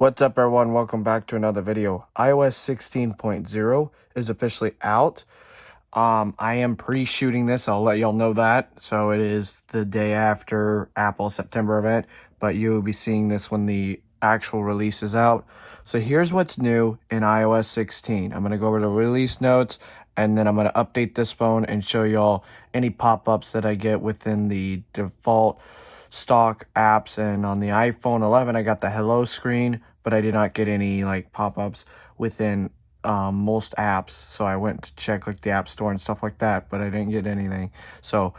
What's up, everyone? Welcome back to another video. iOS 16.0 is officially out. I am pre-shooting this. I'll let y'all know that. So it is the day after Apple's September event, but you'll be seeing this when the actual release is out. So here's what's new in iOS 16. I'm going to go over the release notes, and then I'm going to update this phone and show y'all any pop-ups that I get within the default stock apps. And on the iPhone 11, I got the hello screen, but I did not get any like pop-ups within most apps. So I went to check like the App Store and stuff like that, but I didn't get anything. So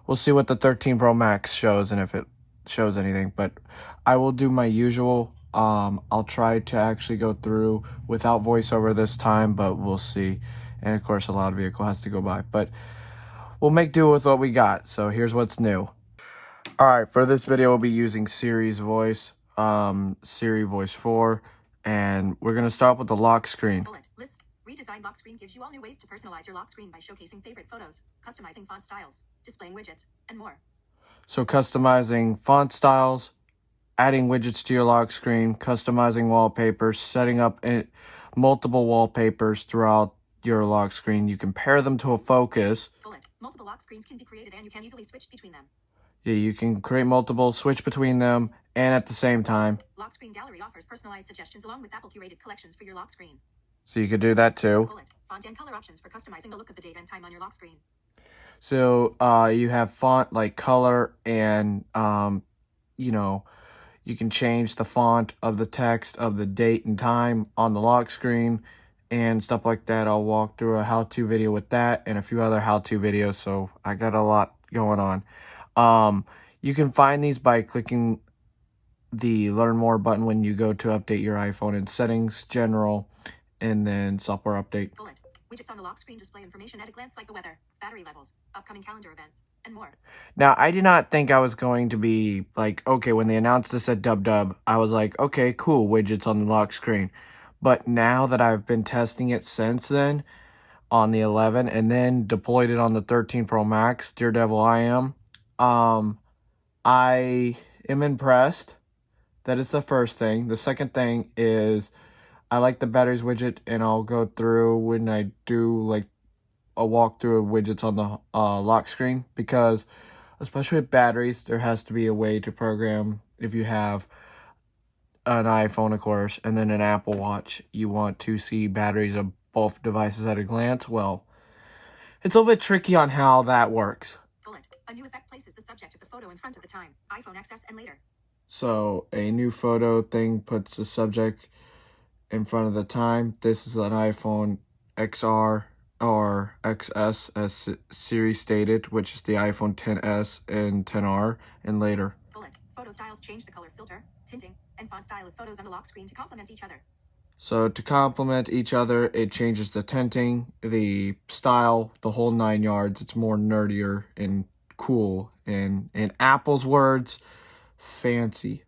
we'll see what the 13 Pro Max shows and if it shows anything, but I will do my usual. I'll try to actually go through without voiceover this time, but we'll see. And of course, a loud vehicle has to go by, but we'll make do with what we got. So here's what's new. All right, for this video, we'll be using Siri's voice, Siri Voice 4, and we're going to start with the lock screen. List. Redesigned lock screen gives you all new ways to personalize your lock screen by showcasing favorite photos, customizing font styles, displaying widgets, and more. So customizing font styles, adding widgets to your lock screen, customizing wallpapers, setting up multiple wallpapers throughout your lock screen. You can pair them to a focus. Multiple lock screens can be created and you can easily switch between them. Yeah, you can create multiple, switch between them, and at the same time. Lock screen gallery offers personalized suggestions along with Apple curated collections for your lock screen. So you could do that too. Font and color options for customizing the look of the date and time on your lock screen. So you have font like color and you can change the font of the text of the date and time on the lock screen and stuff like that. I'll walk through a how-to video with that and a few other how-to videos, so I got a lot going on. You can find these by clicking the Learn More button when you go to update your iPhone in Settings, General, and then Software Update. Widgets on the lock screen display information at a glance like the weather, battery levels, upcoming calendar events, and more. Now, I did not think I was going to be like, okay, when they announced this at Dub, I was like, okay, cool, widgets on the lock screen. But now that I've been testing it since then on the 11 and then deployed it on the 13 Pro Max, Daredevil I am, I am impressed. That is the first thing. The second thing is I like the batteries widget, and I'll go through when I do like a walkthrough of widgets on the lock screen, because especially with batteries, there has to be a way to program. If you have an iPhone, of course, and then an Apple Watch, you want to see batteries of both devices at a glance. Well, it's a little bit tricky on how that works. A new effect places the subject of the photo in front of the time, iPhone access, and later. So a new photo thing puts the subject in front of the time. This is an iPhone XR or XS, as Siri stated, which is the iPhone XS and XR, and later. Photo styles change the color filter, tinting, and font style of photos on the lock screen to complement each other. So to complement each other, it changes the tinting, the style, the whole 9 yards. It's more nerdier and cool, and in Apple's words, fancy.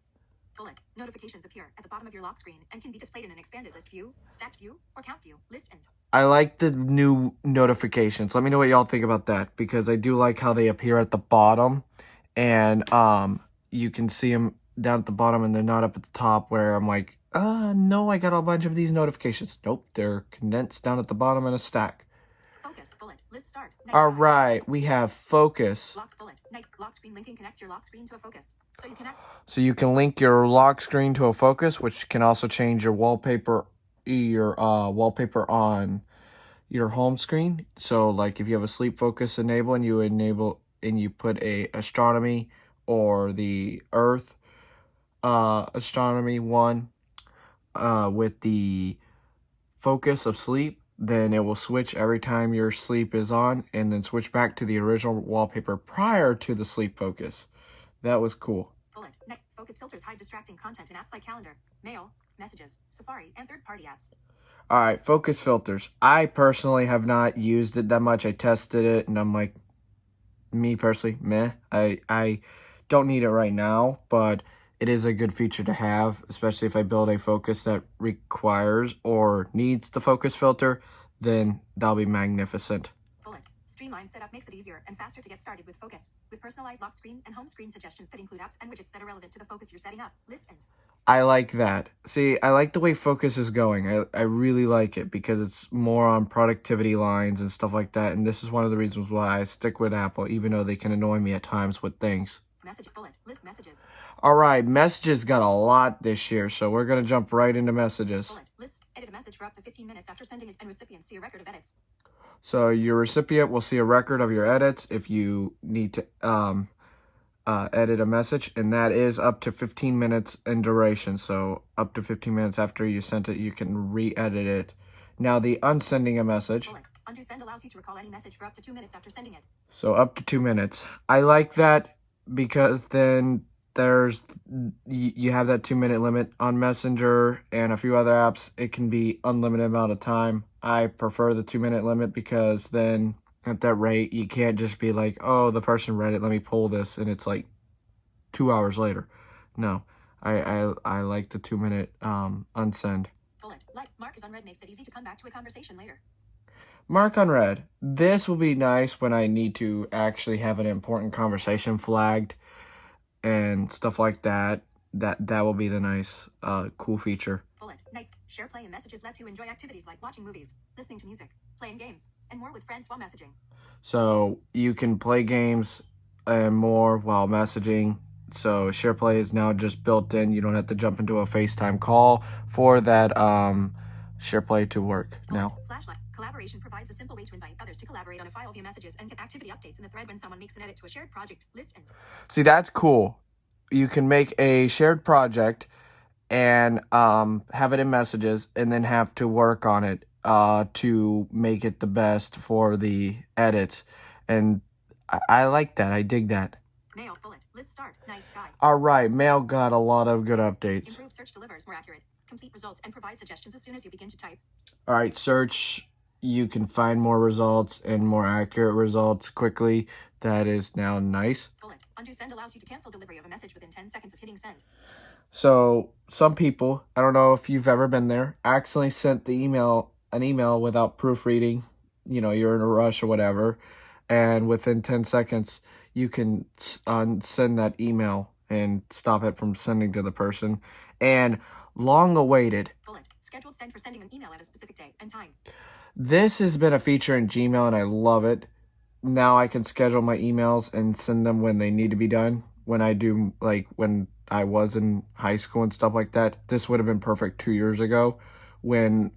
Notifications appear at the bottom of your lock screen and can be displayed in an expanded list view, stacked view, or count view, list and. I like the new notifications. Let me know what y'all think about that, because I do like how they appear at the bottom, and you can see them down at the bottom and they're not up at the top where I'm like, no, I got a bunch of these notifications. Nope, they're condensed down at the bottom in a stack. Focus, list start. All right, we have focus. Lock screen linking connects your lock screen to a focus. So you can link your lock screen to a focus, which can also change your wallpaper on your home screen. So like if you have a sleep focus enable and you put a astronomy or the Earth astronomy one with the focus of sleep, then it will switch every time your sleep is on and then switch back to the original wallpaper prior to the sleep focus. That was cool. Focus filters hide distracting content in apps like Calendar, Mail, Messages, Safari, and third-party apps. All right, focus filters. I personally have not used it that much. I tested it and I'm like, me personally, meh. I don't need it right now, but it is a good feature to have, especially if I build a focus that requires or needs the focus filter, then that'll be magnificent. Streamlined setup makes it easier and faster to get started with focus. With personalized lock screen and home screen suggestions that include apps and widgets that are relevant to the focus you're setting up. List and I like that. See, I like the way focus is going. I really like it because it's more on productivity lines and stuff like that. And this is one of the reasons why I stick with Apple, even though they can annoy me at times with things. message bullet. List messages. All right, messages got a lot this year, so we're going to jump right into messages. Bullet. List. Edit a message for up to 15 minutes after sending it, and recipients see a record of edits. So your recipient will see a record of your edits if you need to edit a message, and that is up to 15 minutes in duration. So up to 15 minutes after you sent it, you can re-edit it. Now the unsending a message. Bullet. Undo send allows you to recall any message for up to 2 minutes after sending it. So up to 2 minutes. I like that because then you have that 2-minute limit on Messenger and a few other apps. It can be unlimited amount of time. I prefer the 2-minute limit because then at that rate you can't just be like, oh, the person read it, let me pull this, and it's like 2 hours later. No, I like the 2-minute unsend. Bullet. Like mark is unread makes it easy to come back to a conversation later. Mark unread. This will be nice when I need to actually have an important conversation flagged and stuff like that. That will be the nice, cool feature. Bullet. Nights. Share play and messages lets you enjoy activities like watching movies, listening to music, playing games, and more with friends while messaging. So you can play games and more while messaging. So share play is now just built in. You don't have to jump into a FaceTime call for that share play to work now. Flashlight. Collaboration provides a simple way to invite others to collaborate on a file via messages and get activity updates in the thread when someone makes an edit to a shared project. List and See, that's cool. You can make a shared project and have it in messages and then have to work on it to make it the best for the edits. And I like that. I dig that. mail. Bullet. List start. Night sky. All right, mail got a lot of good updates. Improved search delivers more accurate, complete results and provide suggestions as soon as you begin to type. All right, search. You can find more results and more accurate results quickly. That is now nice. Bullet. Undo send allows you to cancel delivery of a message within 10 seconds of hitting send. So some people, I don't know if you've ever been there, accidentally sent an email without proofreading. You know, you're in a rush or whatever, and within 10 seconds, you can send that email and stop it from sending to the person. And long awaited. Bullet. Scheduled send for sending an email at a specific day and time. This has been a feature in Gmail, and I love it. Now I can schedule my emails and send them when they need to be done. When I do, like when I was in high school and stuff like that, this would have been perfect 2 years ago when,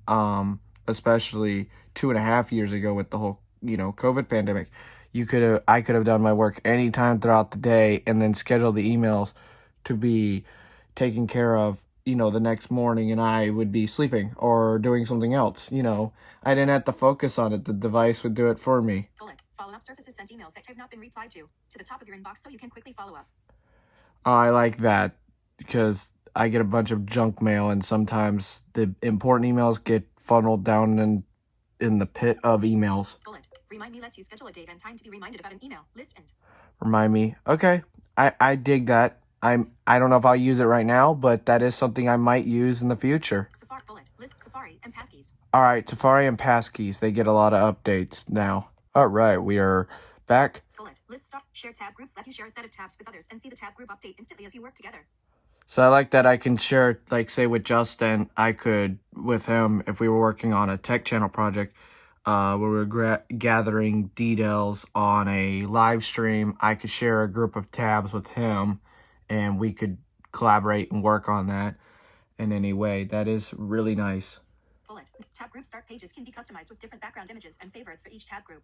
especially 2.5 years ago with the whole, COVID pandemic. I could have done my work anytime throughout the day and then schedule the emails to be taken care of, the next morning, and I would be sleeping or doing something else. I didn't have to focus on it. The device would do it for me. Bullet. Follow-up surfaces sent emails that have not been replied to the top of your inbox so you can quickly follow up. I like that because I get a bunch of junk mail, and sometimes the important emails get funneled down in the pit of emails. Bullet. Remind me lets you schedule a date and time to be reminded about an email. List and Remind me. Okay. I dig that. I don't know if I'll use it right now, but that is something I might use in the future. Safari. Bullet. List Safari and passkeys. All right, Safari and passkeys, they get a lot of updates now. All right, we are back. Bullet. List stop. Share tab groups let you share a set of tabs with others and see the tab group update instantly as you work together. So I like that I can share, like say with Justin, I could, with him, if we were working on a tech channel project, where we were gathering details on a live stream, I could share a group of tabs with him, and we could collaborate and work on that in any way. That is really nice. Bullet. Tab group start pages can be customized with different background images and favorites for each tab group.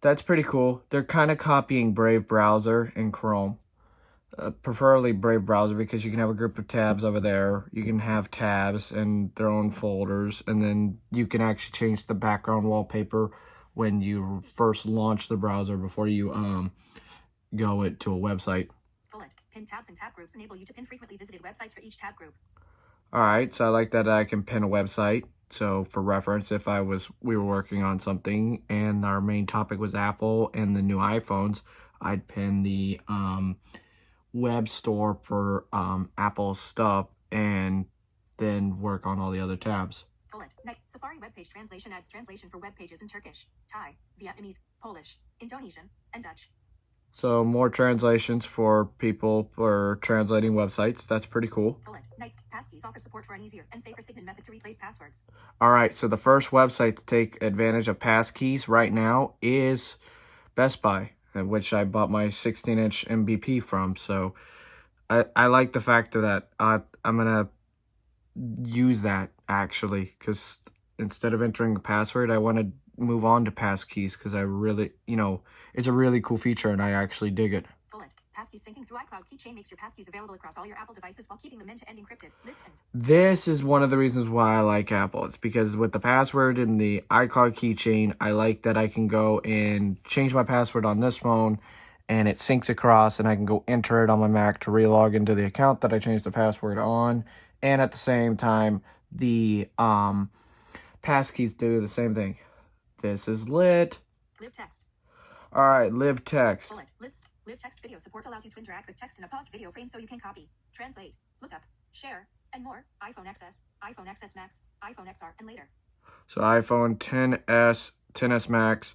That's pretty cool. They're kind of copying Brave Browser and Chrome. Preferably Brave Browser because you can have a group of tabs over there. You can have tabs and their own folders, and then you can actually change the background wallpaper when you first launch the browser before you go to a website. Bullet. Pin tabs and tab groups enable you to pin frequently visited websites for each tab group. All right, so I like that I can pin a website. So for reference, if we were working on something and our main topic was Apple and the new iPhones, I'd pin the web store for Apple stuff and then work on all the other tabs. Bullet. Safari web page translation adds translation for web pages in Turkish, Thai, Vietnamese, Polish, Indonesian, and Dutch. So more translations for people for translating websites. That's pretty cool. Passkeys offer support for an easier and safer signet method to replace passwords. All right, so the first website to take advantage of passkeys right now is Best Buy, which I bought my 16-inch MVP from. So I like the fact of that. I'm going to use that, actually, because instead of entering a password, I want to move on to passkeys because I really, it's a really cool feature and I actually dig it. Passkeys syncing through iCloud keychain makes your passkeys available across all your Apple devices while keeping them end-to-end encrypted. This is one of the reasons why I like Apple. It's because with the password and the iCloud keychain, I like that I can go and change my password on this phone and it syncs across and I can go enter it on my Mac to relog into the account that I changed the password on. And at the same time, the passkeys do the same thing. This is lit. Live text. All right, live text. List. Live text video support allows you to interact with text in a paused video frame so you can copy, translate, look up, share, and more. iPhone XS, iPhone XS Max, iPhone XR, and later. So iPhone XS, XS Max,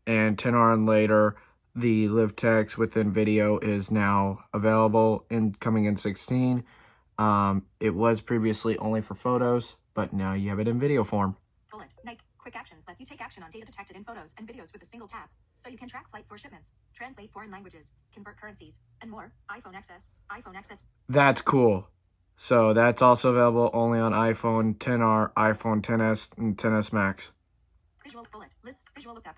and XR and later, the live text within video is now available and coming in 16. It was previously only for photos, but now you have it in video form. Quick actions let you take action on data detected in photos and videos with a single tap, so you can track flights or shipments, translate foreign languages, convert currencies, and more. iPhone XS. That's cool. So that's also available only on iPhone XR, iPhone XS, and XS Max. Visual bullet. List. Visual lookup.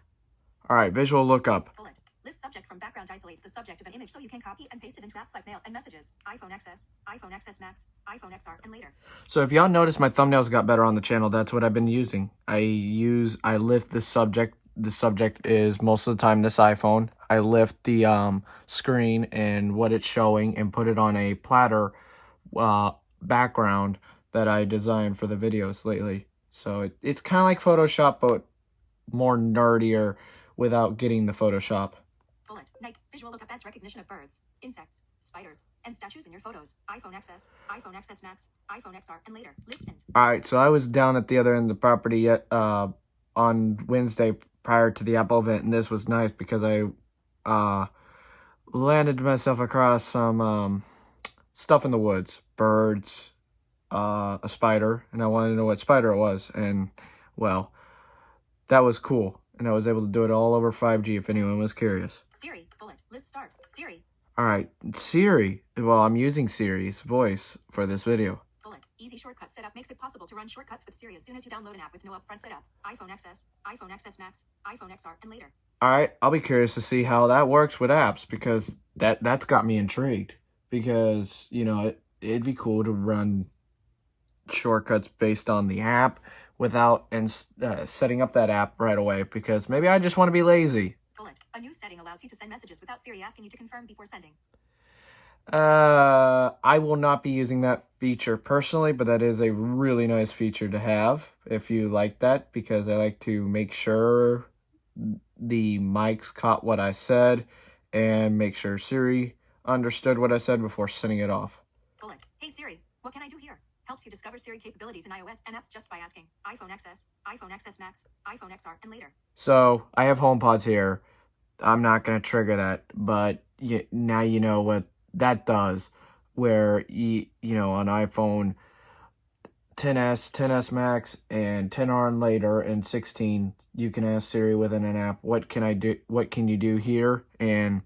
All right, visual lookup. Bullet. Lift subject from background isolates the subject of an image so you can copy and paste it into apps like Mail and Messages. iPhone XS, iPhone XS Max, iPhone XR, and later. So if y'all notice, my thumbnails got better on the channel. That's what I've been using. I lift the subject. The subject is most of the time this iPhone. I lift the screen and what it's showing and put it on a platter background that I designed for the videos lately. So it's kind of like Photoshop, but more nerdier without getting the Photoshop. Bullet. Visual lookup adds recognition of birds, insects, spiders, and statues in your photos. iPhone XS, iPhone XS Max, iPhone XR, and later. List end. All right, so I was down at the other end of the property on Wednesday prior to the Apple event, and this was nice because I landed myself across some stuff in the woods, birds, a spider, and I wanted to know what spider it was, and well, that was cool. And I was able to do it all over 5G if anyone was curious. Siri, bullet, list start, Siri. All right, Siri. Well, I'm using Siri's voice for this video. Bullet, easy shortcut setup makes it possible to run shortcuts with Siri as soon as you download an app with no upfront setup. iPhone XS, iPhone XS Max, iPhone XR, and later. All right, I'll be curious to see how that works with apps because that's got me intrigued. Because, it'd be cool to run shortcuts based on the app without setting up that app right away because maybe I just want to be lazy. Bullet. A new setting allows you to send messages without Siri asking you to confirm before sending. I will not be using that feature personally, but that is a really nice feature to have if you like that because I like to make sure the mics caught what I said and make sure Siri understood what I said before sending it off. Bullet. Hey Siri, what can I do here? Helps you discover Siri capabilities in iOS and apps just by asking iPhone XS, iPhone XS Max, iPhone XR, and later. So I have HomePods here. I'm not going to trigger that, but now you know what that does. Where on iPhone XS, XS Max, and XR and later, and 16, you can ask Siri within an app, what can I do? What can you do here? And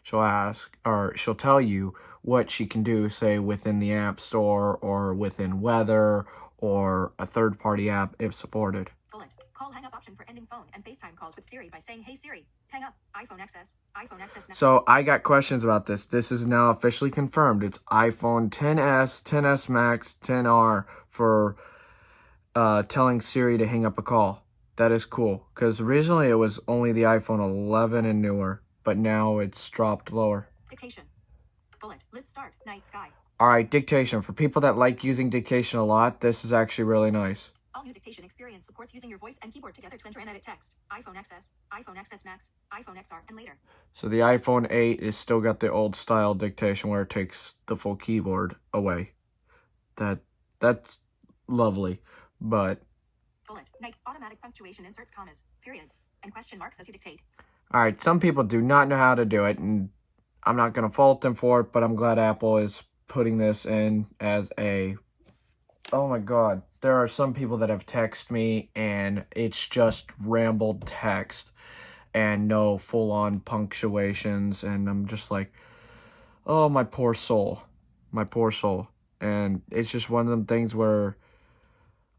she'll tell you what she can do, say, within the App Store or within weather or a third-party app if supported. Bullet. Call hang up option for ending phone and FaceTime calls with Siri by saying, hey Siri, hang up, iPhone XS, iPhone XS Max. So I got questions about this. This is now officially confirmed. It's iPhone XS, XS Max, XR for telling Siri to hang up a call. That is cool because originally it was only the iPhone 11 and newer, but now it's dropped lower. Dictation. Bullet. List start. Night sky. All right, dictation. For people that like using dictation a lot, this is actually really nice. All new dictation experience supports using your voice and keyboard together to enter and edit text. iPhone XS, iPhone XS Max, iPhone XR, and later. So the iPhone 8 is still got the old style dictation where it takes the full keyboard away. That's lovely, but Bullet. Night. Automatic punctuation inserts commas, periods, and question marks as you dictate. All right, some people do not know how to do it, and I'm not going to fault them for it, but I'm glad Apple is putting this in as a... Oh my God, there are some people that have texted me, and it's just rambled text and no full-on punctuations, and I'm just like, oh, my poor soul. My poor soul. And it's just one of them things where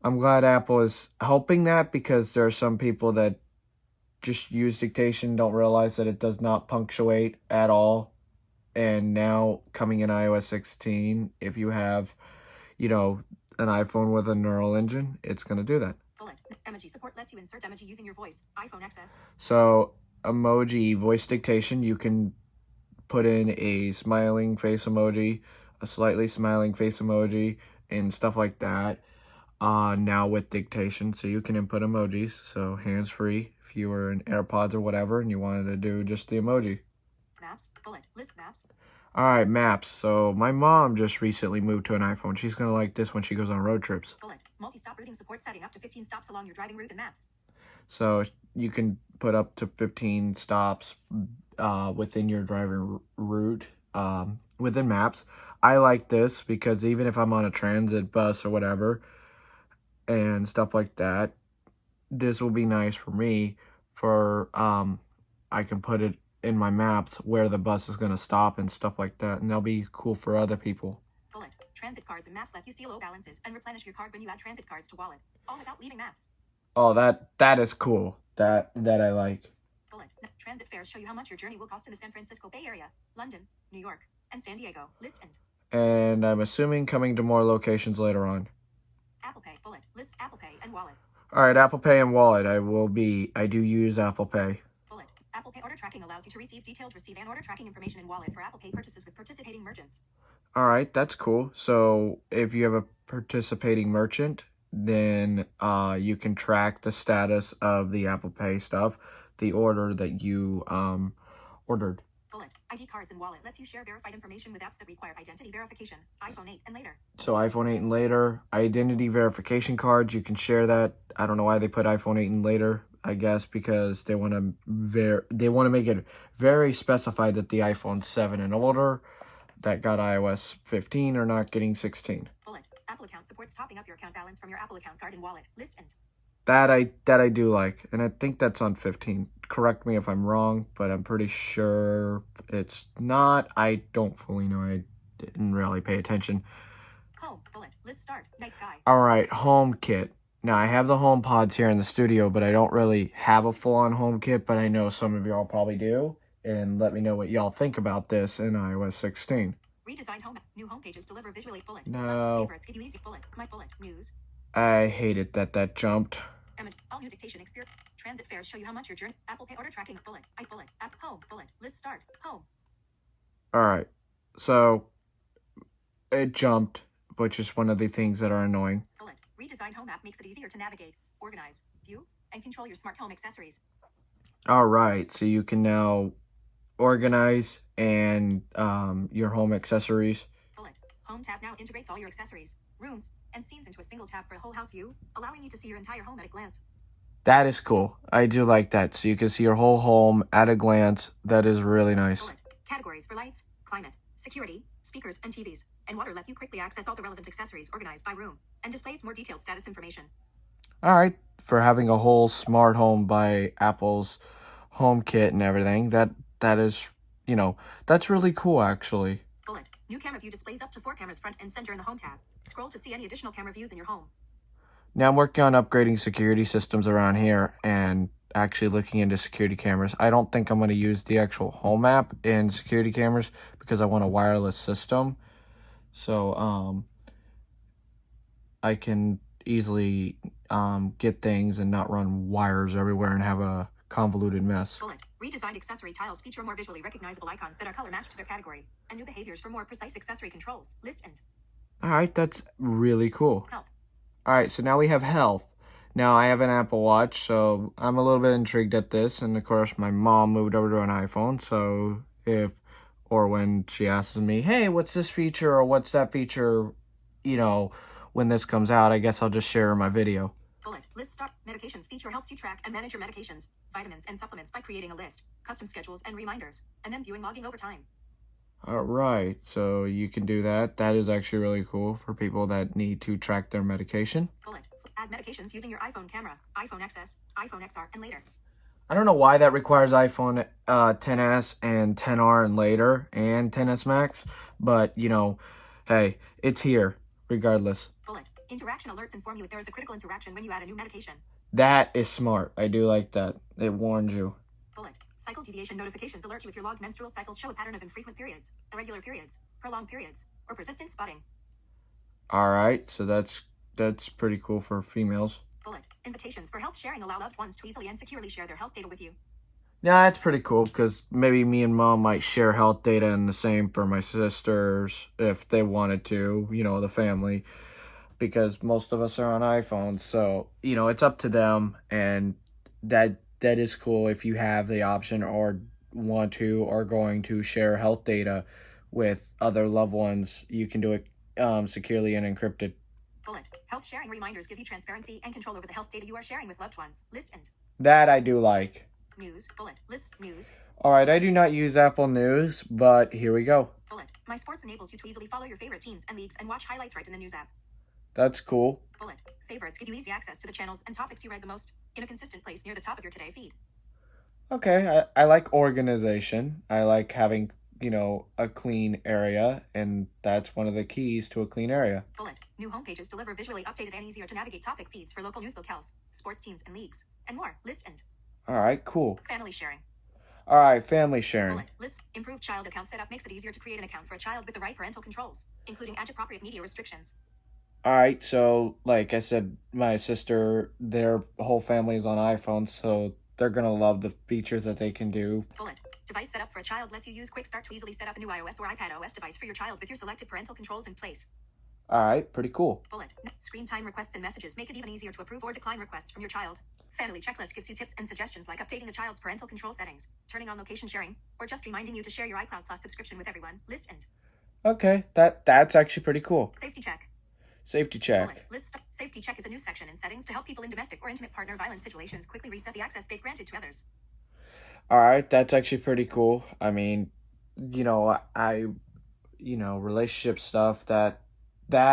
I'm glad Apple is helping that, because there are some people that just use dictation, don't realize that it does not punctuate at all. And now coming in iOS 16, if you have, you know, an iPhone with a neural engine, it's going to do that. Bullet. Emoji support lets you insert emoji using your voice. iPhone XS. So emoji voice dictation, you can put in a smiling face emoji, a slightly smiling face emoji, and stuff like that. Now with dictation, so you can input emojis, so hands-free if you were in AirPods or whatever and you wanted to do just the emoji. Maps. Bullet. List maps. All right, maps. So my mom just recently moved to an iPhone. She's going to like this when she goes on road trips. Bullet. Multi-stop routing support setting up to 15 stops along your driving route in maps. So you can put up to 15 stops within your driving route within maps. I like this because even if I'm on a transit bus or whatever and stuff like that, this will be nice for me for I can put it in my maps where the bus is going to stop and stuff like that, and that'll be cool for other people. Bullet. Transit cards and maps let you see low balances and replenish your card when you add transit cards to wallet, all without leaving maps. Oh, that is cool. That I like. Bullet. Transit fares show you how much your journey will cost in the San Francisco Bay Area, London, New York, and San Diego. List and. And I'm assuming coming to more locations later on. Apple Pay. Bullet. List Apple Pay and wallet. All right, Apple Pay and wallet. I do use Apple Pay. Bullet. Apple Pay order tracking allows you to receive detailed receipt and order tracking information in wallet for Apple Pay purchases with participating merchants. All right, that's cool. So if you have a participating merchant, then you can track the status of the Apple Pay stuff, the order that you ordered. Bullet. ID cards and wallet lets you share verified information with apps that require identity verification. iPhone 8 and later. So iPhone 8 and later, identity verification cards, you can share that. I don't know why they put iPhone 8 and later. I guess because they want to make it very specified that the iPhone 7 and older that got iOS 15 are not getting 16. Bullet. Apple account supports topping up your account balance from your Apple account card and wallet. List and. That I do like, and I think that's on 15. Correct me if I'm wrong, but I'm pretty sure it's not. I don't fully know. I didn't really pay attention. Home. Bullet. List start. Night sky. All right, home kit. Now, I have the home pods here in the studio, but I don't really have a full-on home kit, but I know some of y'all probably do. And let me know what y'all think about this in iOS 16. Redesigned home. New home pages deliver visually. Bullet. No. Favorites give you easy. Bullet. My bullet. News. I hated that jumped. All new dictation experience. Transit fares show you how much your journey. Apple Pay order tracking. Bullet. I bullet. App home. Bullet. List start. Home. All right. So it jumped, which is one of the things that are annoying. Bullet. Redesigned home app makes it easier to navigate, organize, view, and control your smart home accessories. All right. So you can now organize and your home accessories. Bullet. Home tab now integrates all your accessories, rooms, and scenes into a single tab for a whole house view, allowing you to see your entire home at a glance. That is cool. I do like that. So you can see your whole home at a glance. That is really nice. Bullet. Categories for lights, climate, security, speakers, and TVs, and water let you quickly access all the relevant accessories organized by room, and displays more detailed status information. All right. For having a whole smart home by Apple's HomeKit and everything, that is, that's really cool, actually. Bullet. New camera view displays up to 4 cameras front and center in the home tab. Scroll to see any additional camera views in your home. Now I'm working on upgrading security systems around here and actually looking into security cameras. I don't think I'm going to use the actual home app in security cameras because I want a wireless system. So I can easily get things and not run wires everywhere and have a convoluted mess. Bullet. Redesigned accessory tiles feature more visually recognizable icons that are color matched to their category, and new behaviors for more precise accessory controls. List and. All right, that's really cool. Health. All right, so now we have health. Now I have an Apple Watch, so I'm a little bit intrigued at this. And of course, my mom moved over to an iPhone, so when she asks me, hey, what's this feature or what's that feature, when this comes out, I guess I'll just share my video. Bullet. List stop. Medications feature helps you track and manage your medications, vitamins, and supplements by creating a list, custom schedules and reminders, and then viewing logging over time. All right, so you can do that. That is actually really cool for people that need to track their medication. Bullet. Add medications using your iPhone camera, iPhone XS, iPhone XR, and later. I don't know why that requires iPhone XS and XR and later and XS Max, but you know, hey, it's here regardless. Bullet. Interaction alerts inform you if there is a critical interaction when you add a new medication. That is smart. I do like that. It warns you. Bullet. Cycle deviation notifications alert you if your logged menstrual cycles show a pattern of infrequent periods, irregular periods, prolonged periods, or persistent spotting. All right, so that's pretty cool for females. Bullet. Invitations for health sharing allow loved ones to easily and securely share their health data with you. Yeah, that's pretty cool because maybe me and mom might share health data, and the same for my sisters if they wanted to, you know, the family, because most of us are on iPhones. So, you know, it's up to them, and that is cool if you have the option or want to or going to share health data with other loved ones. You can do it securely and encrypted. Bullet. Health sharing reminders give you transparency and control over the health data you are sharing with loved ones. List and That I do like. news. Bullet. List news. All right, I do not use Apple News, but here we go. Bullet. My Sports enables you to easily follow your favorite teams and leagues and watch highlights right in the news app. That's cool. Bullet. Favorites give you easy access to the channels and topics you read the most in a consistent place near the top of your Today feed. Okay, I like organization. I like having, you know, a clean area, and that's one of the keys to a clean area. Bullet. New homepages deliver visually updated and easier to navigate topic feeds for local news locales, sports teams and leagues, and more. List and All right, cool. family sharing. All right, family sharing. Bullet. List. Improved child account setup makes it easier to create an account for a child with the right parental controls, including age-appropriate media restrictions. All right, so like I said, my sister, their whole family is on iPhones, so they're going to love the features that they can do. Bullet. Device setup for a child lets you use Quick Start to easily set up a new iOS or iPad OS device for your child with your selected parental controls in place. All right, pretty cool. Bullet. Screen time requests and messages make it even easier to approve or decline requests from your child. Family checklist gives you tips and suggestions like updating the child's parental control settings, turning on location sharing, or just reminding you to share your iCloud Plus subscription with everyone. List and Okay, that's actually pretty cool. safety check. Safety check. Bullet. List. Safety check is a new section in settings to help people in domestic or intimate partner violence situations quickly reset the access they've granted to others. All right, that's actually pretty cool. I mean, you know, relationship stuff that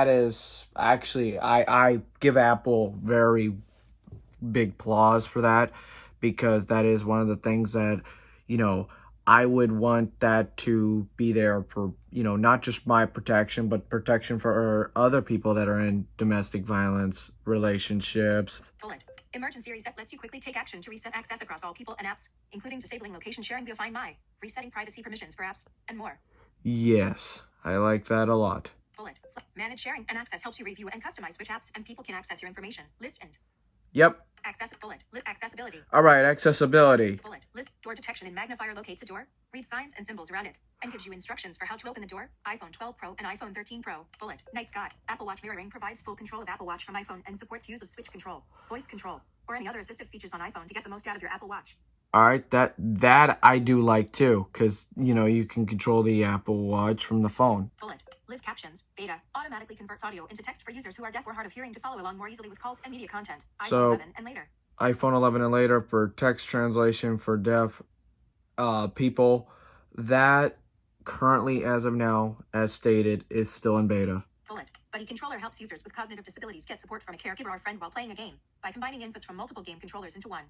is actually I give Apple very big applause for that, because that is one of the things that, you know, I would want that to be there for, you know, not just my protection, but protection for other people that are in domestic violence relationships. Bullet. Emergency reset lets you quickly take action to reset access across all people and apps, including disabling location sharing via Find My, resetting privacy permissions for apps, and more. Yes, I like that a lot. Bullet. Manage sharing and access helps you review and customize which apps and people can access your information. List and Yep. access. Bullet. Accessibility. All right, accessibility. Bullet. List. Door detection and magnifier locates a door, reads signs and symbols around it, and gives you instructions for how to open the door. iPhone 12 Pro and iPhone 13 Pro. Bullet. Night sky. Apple Watch mirroring provides full control of Apple Watch from iPhone and supports use of switch control, voice control, or any other assistive features on iPhone to get the most out of your Apple Watch. All right, that I do like too, because, you know, you can control the Apple Watch from the phone. Bullet. Live captions. Beta. Automatically converts audio into text for users who are deaf or hard of hearing to follow along more easily with calls and media content. So- iPhone 11 and later. iPhone 11 and later for text translation for deaf people. That currently, as of now, as stated, is still in beta. Bullet. Buddy Controller helps users with cognitive disabilities get support from a caregiver or friend while playing a game by combining inputs from multiple game controllers into one.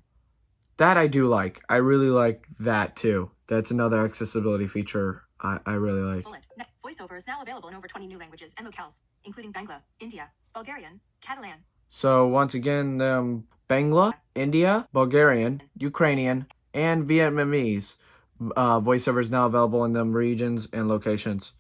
That I do like. I really like that too. That's another accessibility feature I really like. Bullet. VoiceOver is now available in over 20 new languages and locales, including Bangla, India, Bulgarian, Catalan. So once again, Bangla, India, Bulgarian, Ukrainian, and Vietnamese voiceover is now available in them regions and locations.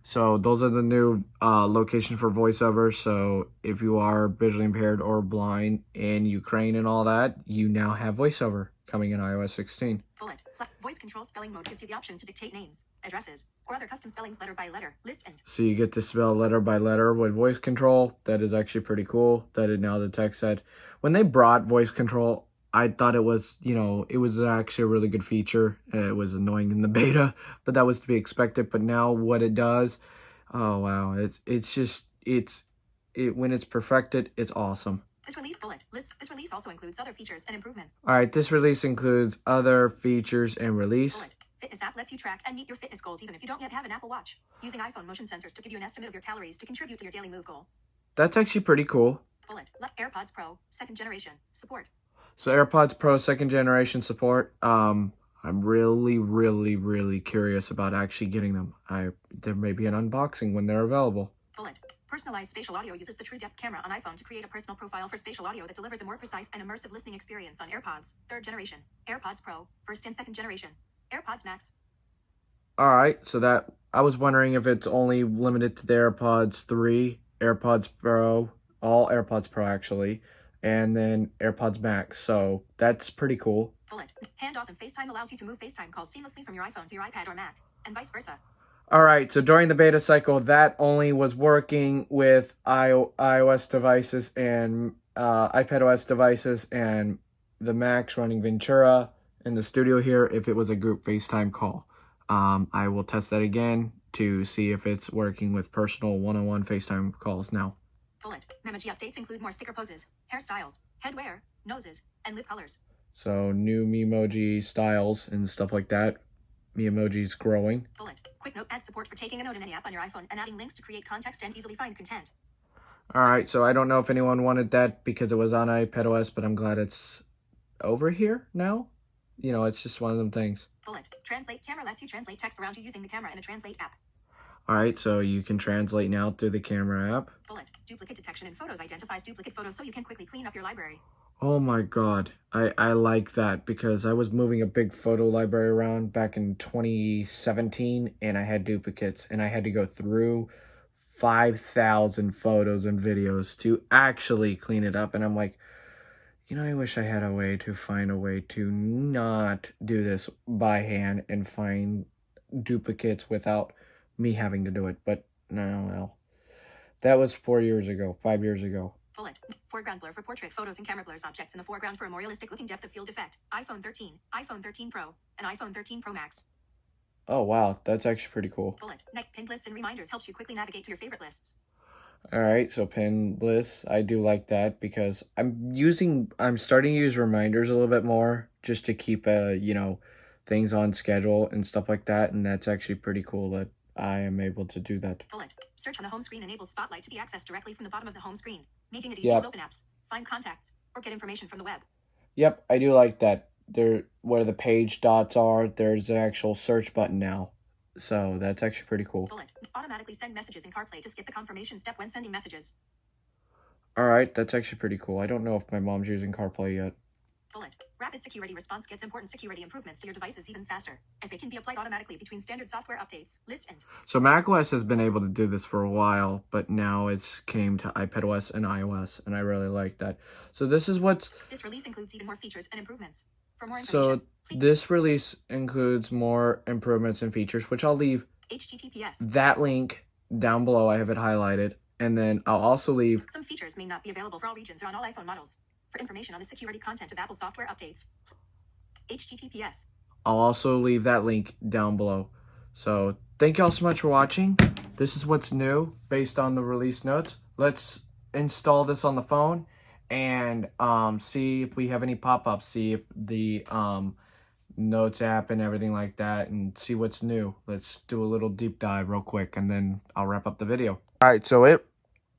So those are the new locations for voiceover. So if you are visually impaired or blind in Ukraine and all that, you now have voiceover coming in iOS 16. Bullet. Voice control spelling mode gives you the option to dictate names, addresses, or other custom spellings letter by letter. List and So you get to spell letter by letter with voice control. That is actually pretty cool that it now detects that. When they brought voice control, I thought it was, you know, it was actually a really good feature. It was annoying in the beta, but that was to be expected. But now what it does, oh wow, it's when it's perfected, it's awesome. this release. Bullet. List. This release also includes other features and improvements. All right, this release includes other features and release. Bullet. Fitness app lets you track and meet your fitness goals even if you don't yet have an Apple Watch. Using iPhone motion sensors to give you an estimate of your calories to contribute to your daily move goal. That's actually pretty cool. Bullet. AirPods Pro, 2nd generation, support. So AirPods Pro 2nd generation support. I'm really curious about actually getting them. There may be an unboxing when they're available. Bullet. Personalized spatial audio uses the True Depth camera on iPhone to create a personal profile for spatial audio that delivers a more precise and immersive listening experience on AirPods, 3rd generation, AirPods Pro, 1st and 2nd generation, AirPods Max. All right, so that I was wondering if it's only limited to the AirPods 3, AirPods Pro, all AirPods Pro actually, and then AirPods Max. So that's pretty cool. Bullet. Handoff and FaceTime allows you to move FaceTime calls seamlessly from your iPhone to your iPad or Mac, and vice versa. All right, so during the beta cycle, that only was working with iOS devices and iPadOS devices and the Macs running Ventura in the studio here if it was a group FaceTime call. I will test that again to see if it's working with personal one-on-one FaceTime calls now. Bullet. Memoji updates include more sticker poses, hairstyles, headwear, noses, and lip colors. So new Memoji styles and stuff like that. Memoji's growing. Bullet. Quick note adds support for taking a note in any app on your iPhone and adding links to create context and easily find content. All right, so I don't know if anyone wanted that because it was on iPadOS, but I'm glad it's over here now. You know, it's just one of them things. Bullet. Translate camera lets you translate text around you using the camera in the Translate app. All right, so you can translate now through the camera app. Bullet. Duplicate detection in photos identifies duplicate photos so you can quickly clean up your library. Oh my God, I like that because I was moving a big photo library around back in 2017 and I had duplicates and I had to go through 5,000 photos and videos to actually clean it up. And I'm like, you know, I wish I had a way to find a way to not do this by hand and find duplicates without me having to do it. But no, well, that was 4 years ago, 5 years ago. Bullet. Foreground blur for portrait photos and camera blurs objects in the foreground for a more realistic looking depth of field effect. iPhone 13, iPhone 13 Pro, and iPhone 13 Pro Max. Oh, wow. That's actually pretty cool. Bullet. Pinned lists and reminders helps you quickly navigate to your favorite lists. All right. So pinned lists. I do like that because I'm starting to use reminders a little bit more just to keep, things on schedule and stuff like that. And that's actually pretty cool that I am able to do that. Bullet. Search on the home screen enables Spotlight to be accessed directly from the bottom of the home screen, making it easy Yep. to open apps, find contacts, or get information from the web. Yep, I do like that. Where the page dots are, there's an actual search button now. So that's actually pretty cool. Bullet. Automatically send messages in CarPlay to skip the confirmation step when sending messages. All right, that's actually pretty cool. I don't know if my mom's using CarPlay yet. Bullet. Rapid security response gets important security improvements to your devices even faster, as they can be applied automatically between standard software updates, list and... So macOS has been able to do this for a while, but now it's came to iPadOS and iOS, and I really like that. So this release includes even more features and improvements. For more information, this release includes more improvements and features, which I'll leave HTTPS. that link down below. I have it highlighted, and then I'll also leave... Some features may not be available for all regions or on all iPhone models. For information on the security content of Apple software updates, HTTPS. I'll also leave that link down below. So thank y'all so much for watching. This is what's new based on the release notes. Let's install this on the phone and see if we have any pop-ups, see if the notes app and everything like that, and see what's new. Let's do a little deep dive real quick and then I'll wrap up the video. All right, so it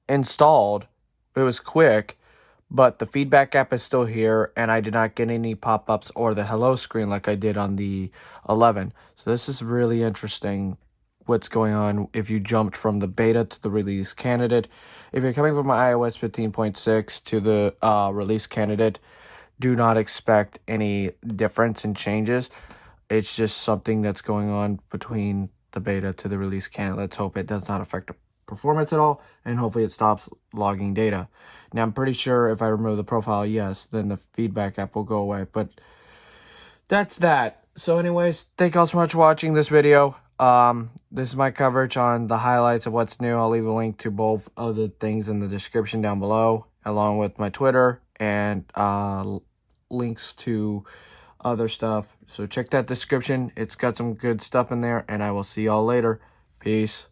installed. It was quick. But the feedback app is still here, and I did not get any pop-ups or the hello screen like I did on the 11. So this is really interesting what's going on if you jumped from the beta to the release candidate. If you're coming from iOS 15.6 to the release candidate, do not expect any difference in changes. It's just something that's going on between the beta to the release candidate. Let's hope it does not affect the performance at all, and hopefully it stops logging data. Now I'm pretty sure if I remove the profile, yes, then the feedback app will go away, but that's that. So anyways, thank you all so much for watching this video. This is my coverage on the highlights of what's new. I'll leave a link to both of the things in the description down below, along with my Twitter and links to other stuff. So check that description. It's got some good stuff in there, and I will see y'all later. Peace.